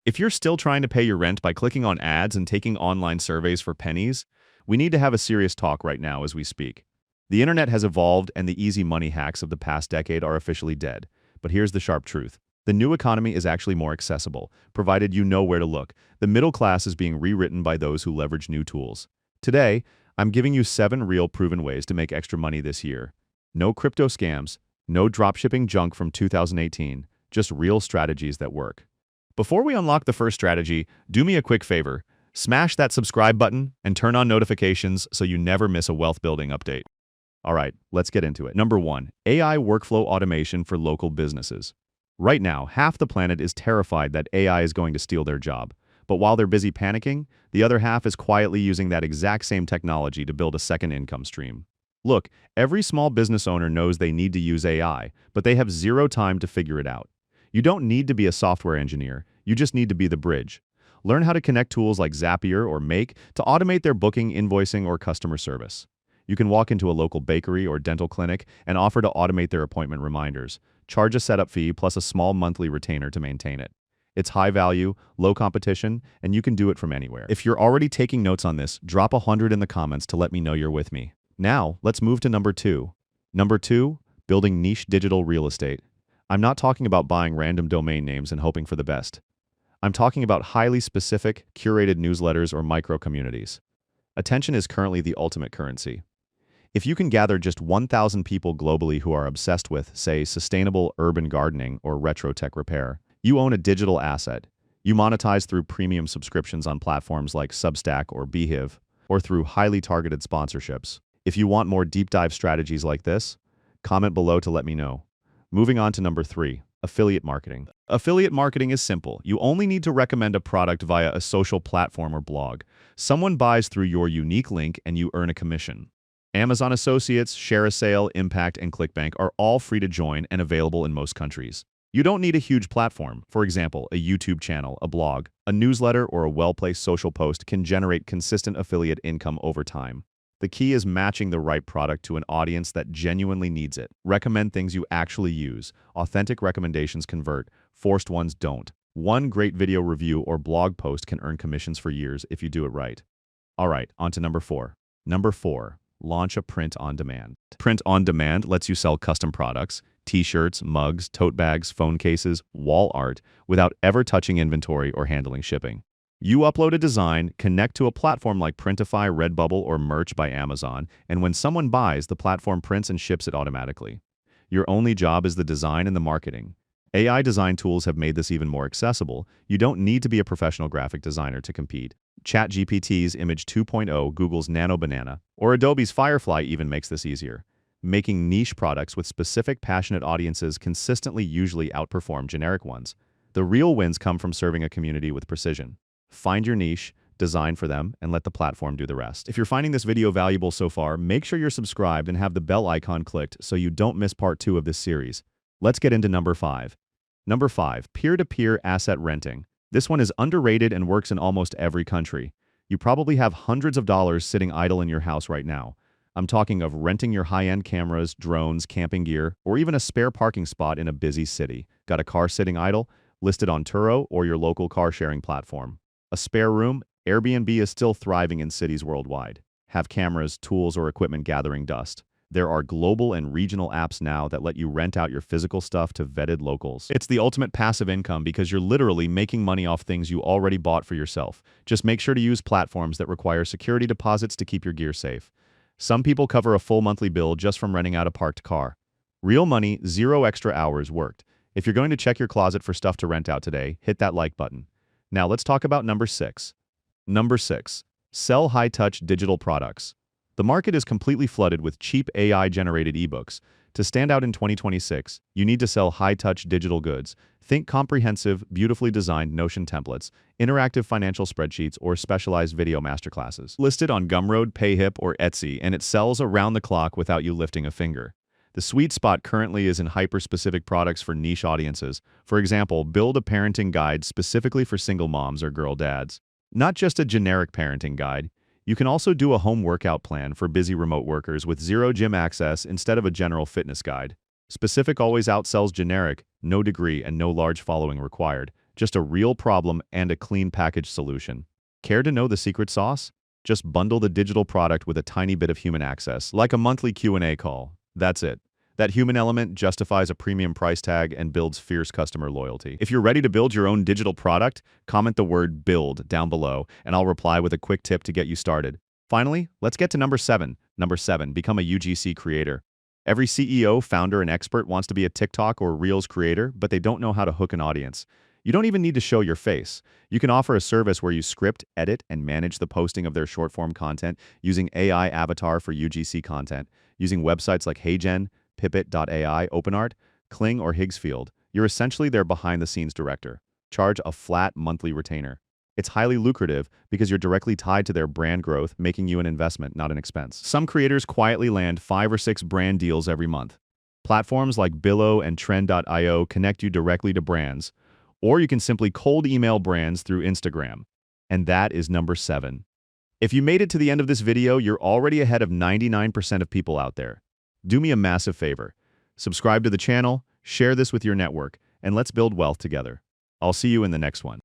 If you're still trying to pay your rent by clicking on ads and taking online surveys for pennies, we need to have a serious talk right now as we speak. The internet has evolved and the easy money hacks of the past decade are officially dead. But here's the sharp truth. The new economy is actually more accessible, provided you know where to look. The middle class is being rewritten by those who leverage new tools. Today, I'm giving you 7 real proven ways to make extra money this year. No crypto scams, no dropshipping junk from 2018, just real strategies that work. Before we unlock the first strategy, do me a quick favor. Smash that subscribe button and turn on notifications so you never miss a wealth building update. All right, let's get into it. Number 1, AI workflow automation for local businesses. Right now, half the planet is terrified that AI is going to steal their job. But while they're busy panicking, the other half is quietly using that exact same technology to build a second income stream. Look, every small business owner knows they need to use AI, but they have zero time to figure it out. You don't need to be a software engineer, you just need to be the bridge. Learn how to connect tools like Zapier or Make to automate their booking, invoicing, or customer service. You can walk into a local bakery or dental clinic and offer to automate their appointment reminders. Charge a setup fee plus a small monthly retainer to maintain it. It's high value, low competition, and you can do it from anywhere. If you're already taking notes on this, drop 100 in the comments to let me know you're with me. Now, let's move to number 2. Number 2, building niche digital real estate. I'm not talking about buying random domain names and hoping for the best. I'm talking about highly specific, curated newsletters or micro-communities. Attention is currently the ultimate currency. If you can gather just 1,000 people globally who are obsessed with, say, sustainable urban gardening or retro tech repair, you own a digital asset. You monetize through premium subscriptions on platforms like Substack or Beehive, or through highly targeted sponsorships. If you want more deep dive strategies like this, comment below to let me know. Moving on to number 3, affiliate marketing. Affiliate marketing is simple. You only need to recommend a product via a social platform or blog. Someone buys through your unique link and you earn a commission. Amazon Associates, ShareASale, Impact, and ClickBank are all free to join and available in most countries. You don't need a huge platform. For example, a YouTube channel, a blog, a newsletter, or a well-placed social post can generate consistent affiliate income over time. The key is matching the right product to an audience that genuinely needs it. Recommend things you actually use. Authentic recommendations convert, forced ones don't. One great video review or blog post can earn commissions for years if you do it right. All right, on to number 4. Number 4, launch a print on demand. Print on demand lets you sell custom products, t-shirts, mugs, tote bags, phone cases, wall art, without ever touching inventory or handling shipping. You upload a design, connect to a platform like Printify, Redbubble, or Merch by Amazon, and when someone buys, the platform prints and ships it automatically. Your only job is the design and the marketing. AI design tools have made this even more accessible. You don't need to be a professional graphic designer to compete. ChatGPT's Image 2.0, Google's Nano Banana, or Adobe's Firefly even makes this easier. Making niche products with specific, passionate audiences consistently usually outperform generic ones. The real wins come from serving a community with precision. Find your niche, design for them, and let the platform do the rest. If you're finding this video valuable so far, make sure you're subscribed and have the bell icon clicked so you don't miss part 2 of this series. Let's get into number 5. Number 5, peer-to-peer asset renting. This one is underrated and works in almost every country. You probably have hundreds of dollars sitting idle in your house right now. I'm talking of renting your high-end cameras, drones, camping gear, or even a spare parking spot in a busy city. Got a car sitting idle? Listed on Turo or your local car-sharing platform. A spare room? Airbnb is still thriving in cities worldwide. Have cameras, tools, or equipment gathering dust. There are global and regional apps now that let you rent out your physical stuff to vetted locals. It's the ultimate passive income because you're literally making money off things you already bought for yourself. Just make sure to use platforms that require security deposits to keep your gear safe. Some people cover a full monthly bill just from renting out a parked car. Real money, 0 extra hours worked. If you're going to check your closet for stuff to rent out today, hit that like button. Now let's talk about number 6. Number 6. Sell high-touch digital products. The market is completely flooded with cheap AI-generated ebooks. To stand out in 2026, you need to sell high-touch digital goods. Think comprehensive, beautifully designed Notion templates, interactive financial spreadsheets, or specialized video masterclasses. Listed on Gumroad, Payhip, or Etsy, and it sells around the clock without you lifting a finger. The sweet spot currently is in hyper-specific products for niche audiences. For example, build a parenting guide specifically for single moms or girl dads. Not just a generic parenting guide. You can also do a home workout plan for busy remote workers with 0 gym access instead of a general fitness guide. Specific always outsells generic, no degree and no large following required. just a real problem and a clean packaged solution. Care to know the secret sauce? Just bundle the digital product with a tiny bit of human access, like a monthly Q&A call. That's it. That human element justifies a premium price tag and builds fierce customer loyalty. If you're ready to build your own digital product, comment the word "build" down below, and I'll reply with a quick tip to get you started. Finally, let's get to number 7. Number 7, become a UGC creator. Every CEO, founder, and expert wants to be a TikTok or Reels creator, but they don't know how to hook an audience. You don't even need to show your face. You can offer a service where you script, edit, and manage the posting of their short-form content using AI avatar for UGC content, using websites like HeyGen, Pipit.ai, OpenArt, Kling, or Higgsfield. You're essentially their behind-the-scenes director. Charge a flat monthly retainer. It's highly lucrative because you're directly tied to their brand growth, making you an investment, not an expense. Some creators quietly land 5 or 6 brand deals every month. Platforms like Billo and Trend.io connect you directly to brands, or you can simply cold email brands through Instagram. And that is number 7. If you made it to the end of this video, you're already ahead of 99% of people out there. Do me a massive favor. Subscribe to the channel, share this with your network, and let's build wealth together. I'll see you in the next one.